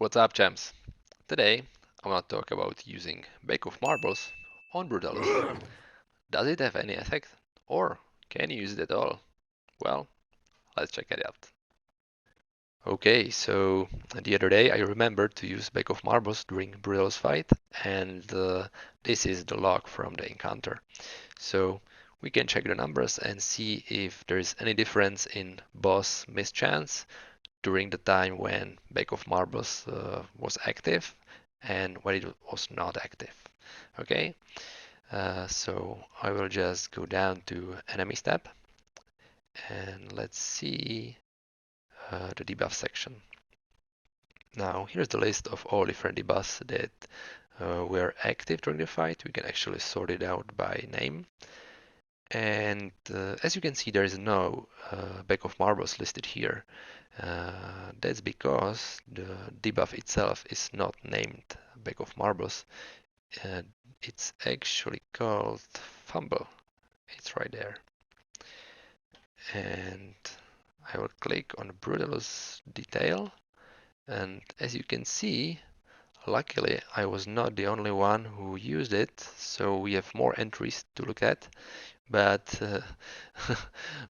What's up, champs? Today I want to talk about using bake of marbles on Brutalus. Does it have any effect? Or can you use it at all? Well, let's check it out. Okay, so the other day I remembered to use bake of marbles during Brutalus fight, and this is the log from the encounter. So we can check the numbers and see if there is any difference in boss mischance during the time when Bake of Marbles was active and when it was not active. Okay, so I will just go down to Enemies tab and let's see the debuff section. Now here's the list of all different debuffs that were active during the fight. We can actually sort it out by name. And as you can see, there is no Bake of Marbles listed here. That's because the debuff itself is not named Bag of Marbles. It's actually called Fumble. It's right there. And I will click on Brutalus detail. And as you can see, luckily I was not the only one who used it. So we have more entries to look at. But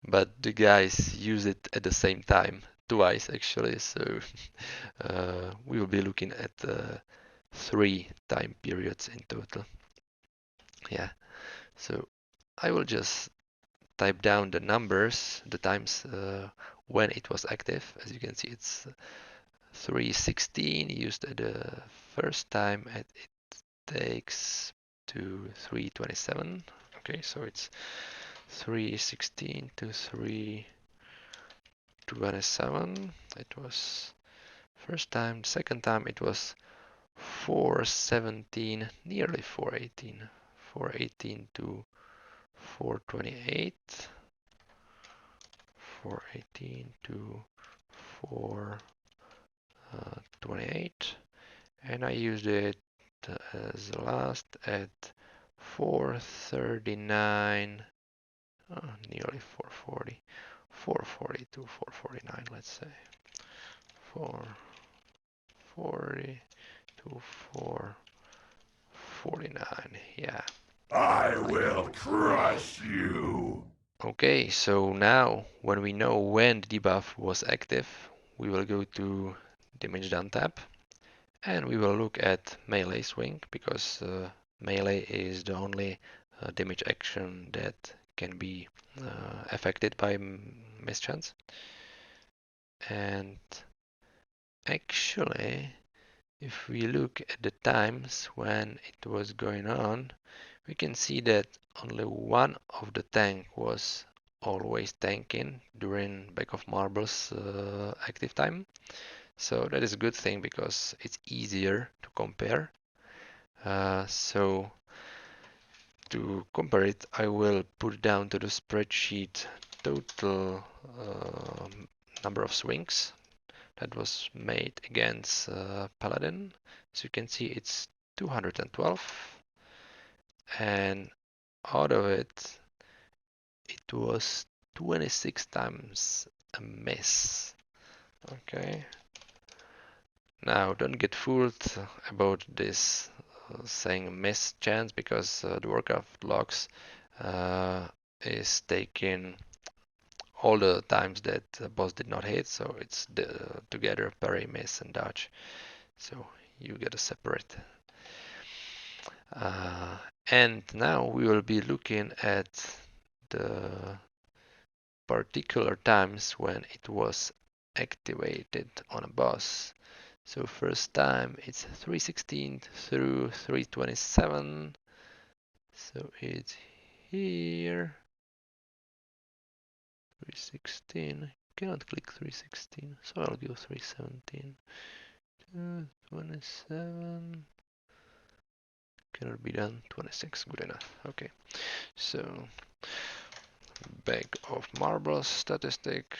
but the guys use it at the same time, twice actually. So we will be looking at 3 time periods in total. Yeah, so I will just type down the numbers, the times when it was active. As you can see, it's 316 used at the first time, and it takes to 327. Okay, so it's 316 to 327. It was first time. Second time it was 417, nearly 418. 418 to 428. 418 to 428. And I used it as the last at 439. Nearly 440. 440 to 449, let's say. 440 to 449, yeah. I will crush you. Okay, so now when we know when the debuff was active, we will go to damage done tab and we will look at melee swing because melee is the only damage action that can be affected by mischance. And actually, if we look at the times when it was going on, we can see that only one of the tank was always tanking during Bag of Marbles active time. So that is a good thing because it's easier to compare. So to compare it, I will put down to the spreadsheet total number of swings that was made against Paladin. So you can see it's 212, and out of it, it was 26 times a miss. Okay. Now, don't get fooled about this saying miss chance because the Warcraft logs is taking all the times that the boss did not hit, so it's together parry, miss, and dodge. So you get a separate. And now we will be looking at the particular times when it was activated on a boss. So first time it's 316 through 327. So it's here. 316. Cannot click 316, so I'll go 317. 27. Cannot be done. 26. Good enough. Okay. So Bag of Marbles statistic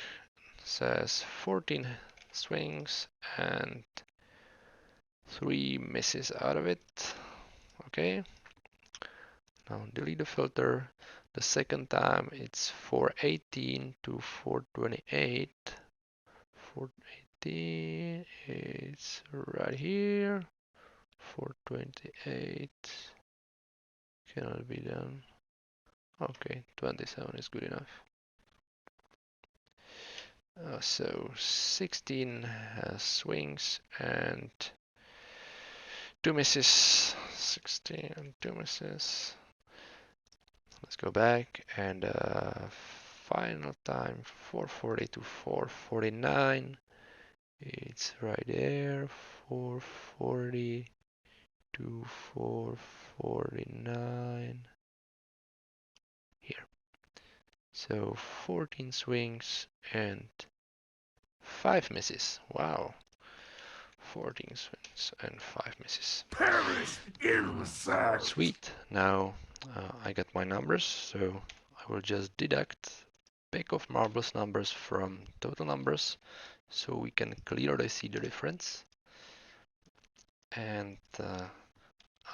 says 14 swings and 3 misses out of it. Okay. Now delete the filter. The second time it's 418 to 428. 418 is It's right here. 428 cannot be done. Okay, 27 is good enough. So 16 swings and 2 misses. 16 and 2 misses. Let's go back and final time 440 to 449. It's right there. 440 to 449. Here. So 14 swings and 5 misses. Wow. 14 swings and 5 misses. Perish, insect! Sweet. Now I got my numbers, so I will just deduct pack of marbles numbers from total numbers so we can clearly see the difference. And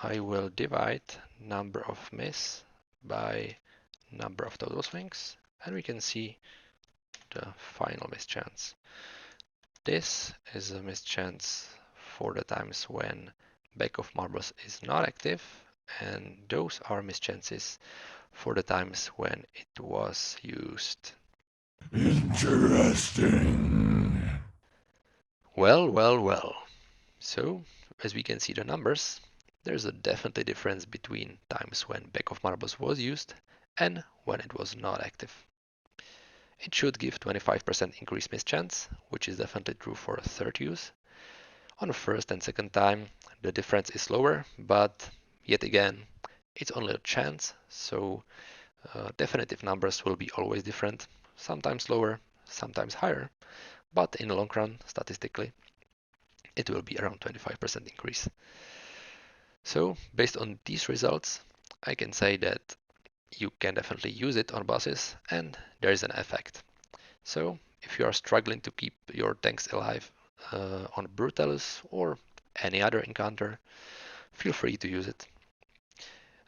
I will divide number of miss by number of total swings, and we can see the final miss chance. This is a miss chance for the times when back of marbles is not active, and those are miss chances for the times when it was used. Interesting. Well. So, as we can see the numbers, there's a definitely difference between times when back of marbles was used and when it was not active. It should give 25% increased miss chance, which is definitely true for a third use. On the first and second time, the difference is lower, but yet again, it's only a chance, so definitive numbers will be always different, sometimes lower, sometimes higher, but in the long run, statistically, it will be around 25% increase. So based on these results, I can say that you can definitely use it on bosses and there is an effect. So if you are struggling to keep your tanks alive on Brutallus or any other encounter, feel free to use it.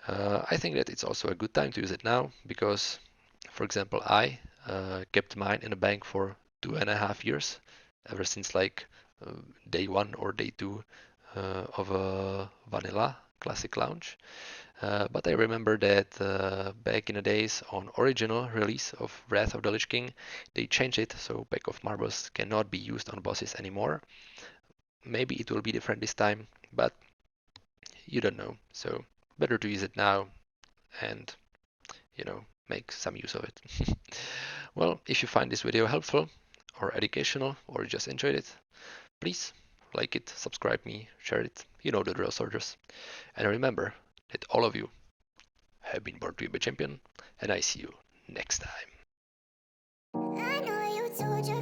I think that it's also a good time to use it now because, for example, I kept mine in a bank for 2.5 years, ever since like day 1 or day 2 of a vanilla classic launch. But I remember that back in the days on original release of Wrath of the Lich King, they changed it so Pack of Marbles cannot be used on bosses anymore. Maybe it will be different this time, but you don't know. So better to use it now and, make some use of it. Well, if you find this video helpful or educational or just enjoyed it, please like it, subscribe me, share it. You know the drill, soldiers. And remember that all of you have been born to be a champion, and I see you next time. I know you told your